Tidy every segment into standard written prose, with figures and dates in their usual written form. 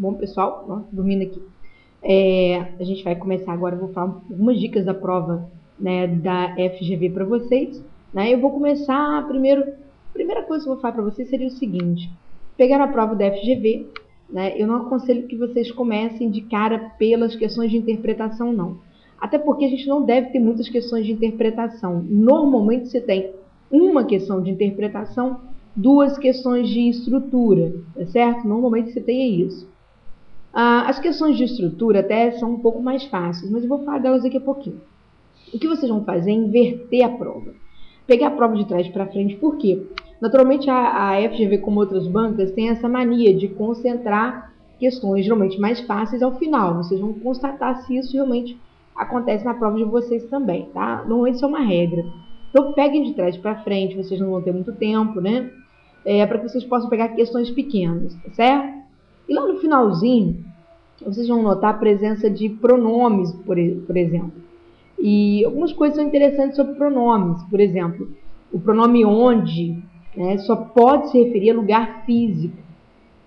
Bom, pessoal, ó, dormindo aqui. A gente vai começar agora, eu vou falar algumas dicas da prova, né, da FGV para vocês. Né? Eu vou começar primeiro, a primeira coisa que eu vou falar para vocês seria o seguinte: pegar a prova da FGV, né, eu não aconselho que vocês comecem de cara pelas questões de interpretação, não. Até porque a gente não deve ter muitas questões de interpretação. Normalmente você tem uma questão de interpretação, duas questões de estrutura, tá certo? Normalmente você tem isso. As questões de estrutura até são um pouco mais fáceis, mas eu vou falar delas daqui a pouquinho. O que vocês vão fazer é inverter a prova. Pegar a prova de trás para frente, por quê? Naturalmente a FGV, como outras bancas, tem essa mania de concentrar questões geralmente mais fáceis ao final. Vocês vão constatar se isso realmente acontece na prova de vocês também, tá? Normalmente isso é uma regra. Então peguem de trás para frente, vocês não vão ter muito tempo, né? Para que vocês possam pegar questões pequenas, tá certo? E lá no finalzinho, vocês vão notar a presença de pronomes, por exemplo. E algumas coisas são interessantes sobre pronomes. Por exemplo, o pronome onde, né, só pode se referir a lugar físico.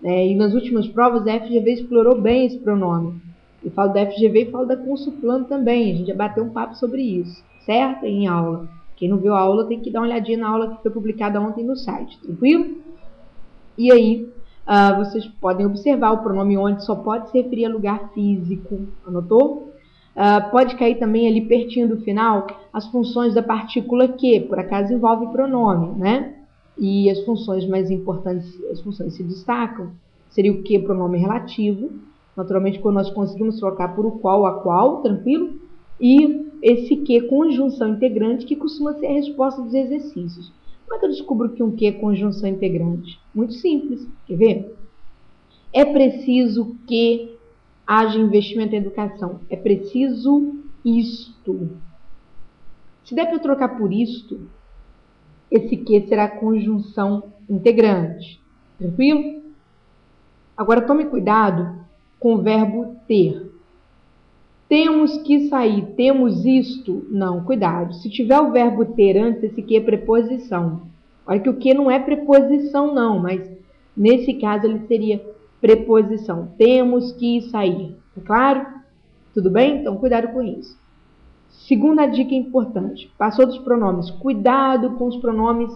E nas últimas provas a FGV explorou bem esse pronome. Eu falo da FGV e falo da Consulplano também. A gente já bateu um papo sobre isso, certo? Em aula. Quem não viu a aula tem que dar uma olhadinha na aula que foi publicada ontem no site, tranquilo? E aí, vocês podem observar o pronome onde só pode se referir a lugar físico, anotou? Pode cair também ali pertinho do final as funções da partícula que, por acaso envolve pronome, né? E as funções mais importantes, as funções se destacam, seria o que? Pronome relativo, naturalmente quando nós conseguimos trocar por o qual, a qual, tranquilo? E esse que, conjunção integrante, que costuma ser a resposta dos exercícios. Como é que eu descubro que um que é conjunção integrante? Muito simples, quer ver? É preciso que haja investimento em educação. É preciso isto. Se der para eu trocar por isto, esse que será conjunção integrante. Tranquilo? Agora tome cuidado com o verbo ter. Temos que sair, temos isto? Não, cuidado. Se tiver o verbo ter antes, esse que é preposição. Olha que o que não é preposição não, mas nesse caso ele seria preposição. Temos que sair. Tá claro? Tudo bem? Então cuidado com isso. Segunda dica importante. Passou dos pronomes. Cuidado com os pronomes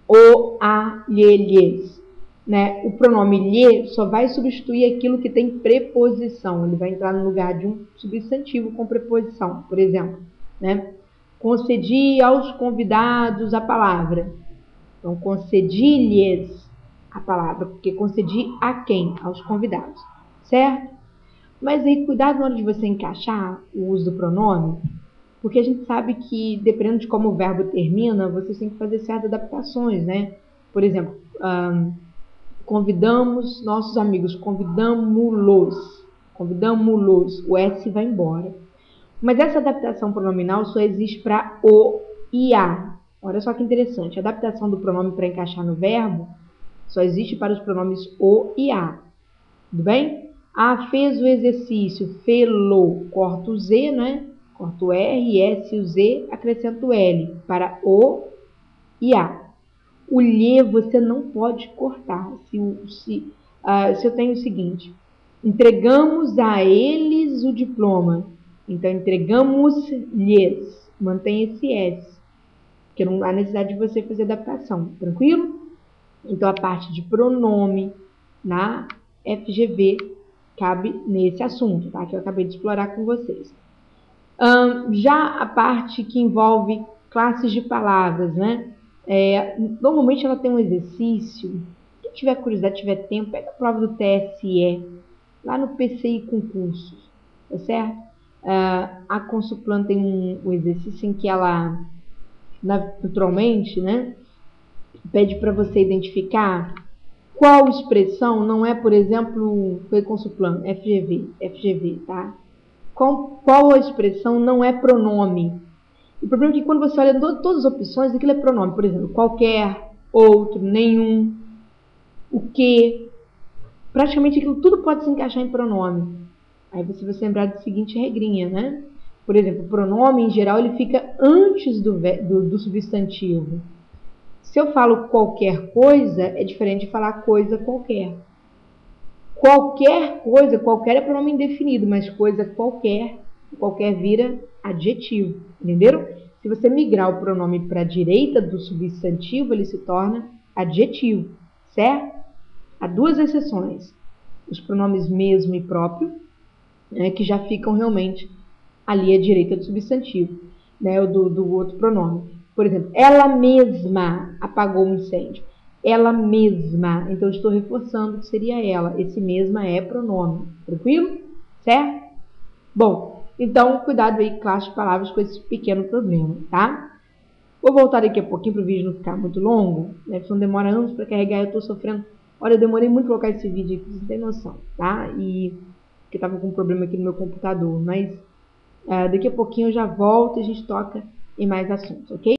o, a, lhe, lhes. Né? O pronome lhe só vai substituir aquilo que tem preposição. Ele vai entrar no lugar de um substantivo com preposição. Por exemplo, né? Concedi aos convidados a palavra. Então, concedi-lhes a palavra, porque concedi a quem? Aos convidados. Certo? Mas aí, cuidado na hora de você encaixar o uso do pronome, porque a gente sabe que, dependendo de como o verbo termina, você tem que fazer certas adaptações, né? Por exemplo, convidamos nossos amigos, convidamos-los, o S vai embora. Mas essa adaptação pronominal só existe para o e a. Olha só que interessante, a adaptação do pronome para encaixar no verbo só existe para os pronomes o e a. Tudo bem? Fez o exercício, fê-lo, corto o Z, né? Corto o R, S e o Z, acrescento o L para o e a. O lhe você não pode cortar. Se eu tenho o seguinte, entregamos a eles o diploma. Então, entregamos-lhes. Mantém esse S, porque não há necessidade de você fazer adaptação. Tranquilo? Então, a parte de pronome na FGV cabe nesse assunto, tá? Que eu acabei de explorar com vocês. Já a parte que envolve classes de palavras, né? Normalmente ela tem um exercício. Quem tiver curiosidade, tiver tempo, pega a prova do TSE, lá no PCI Concursos, tá certo? A Consulplano tem um exercício em que ela, naturalmente, né, pede para você identificar qual expressão não é, por exemplo, foi Consulplano, FGV, tá? Qual a expressão não é pronome? O problema é que quando você olha todas as opções, aquilo é pronome. Por exemplo, qualquer, outro, nenhum, o que. Praticamente aquilo tudo pode se encaixar em pronome. Aí você vai se lembrar da seguinte regrinha, né? Por exemplo, o pronome, em geral, ele fica antes do substantivo. Se eu falo qualquer coisa, é diferente de falar coisa qualquer. Qualquer coisa, qualquer é pronome indefinido, mas coisa qualquer vira adjetivo, entenderam? Se você migrar o pronome para a direita do substantivo, ele se torna adjetivo, certo? Há duas exceções, os pronomes mesmo e próprio, né, que já ficam realmente ali à direita do substantivo, né, ou do outro pronome. Por exemplo, ela mesma apagou um incêndio. Ela mesma, então eu estou reforçando que seria ela. Esse mesma é pronome, tranquilo? Certo? Bom, então cuidado aí com as palavras com esse pequeno problema, tá? Vou voltar daqui a pouquinho para o vídeo não ficar muito longo, né? Porque não demora anos para carregar, eu estou sofrendo. Olha, eu demorei muito para colocar esse vídeo aqui, vocês não tem noção, tá? E porque estava com um problema aqui no meu computador, mas daqui a pouquinho eu já volto e a gente toca em mais assuntos, ok?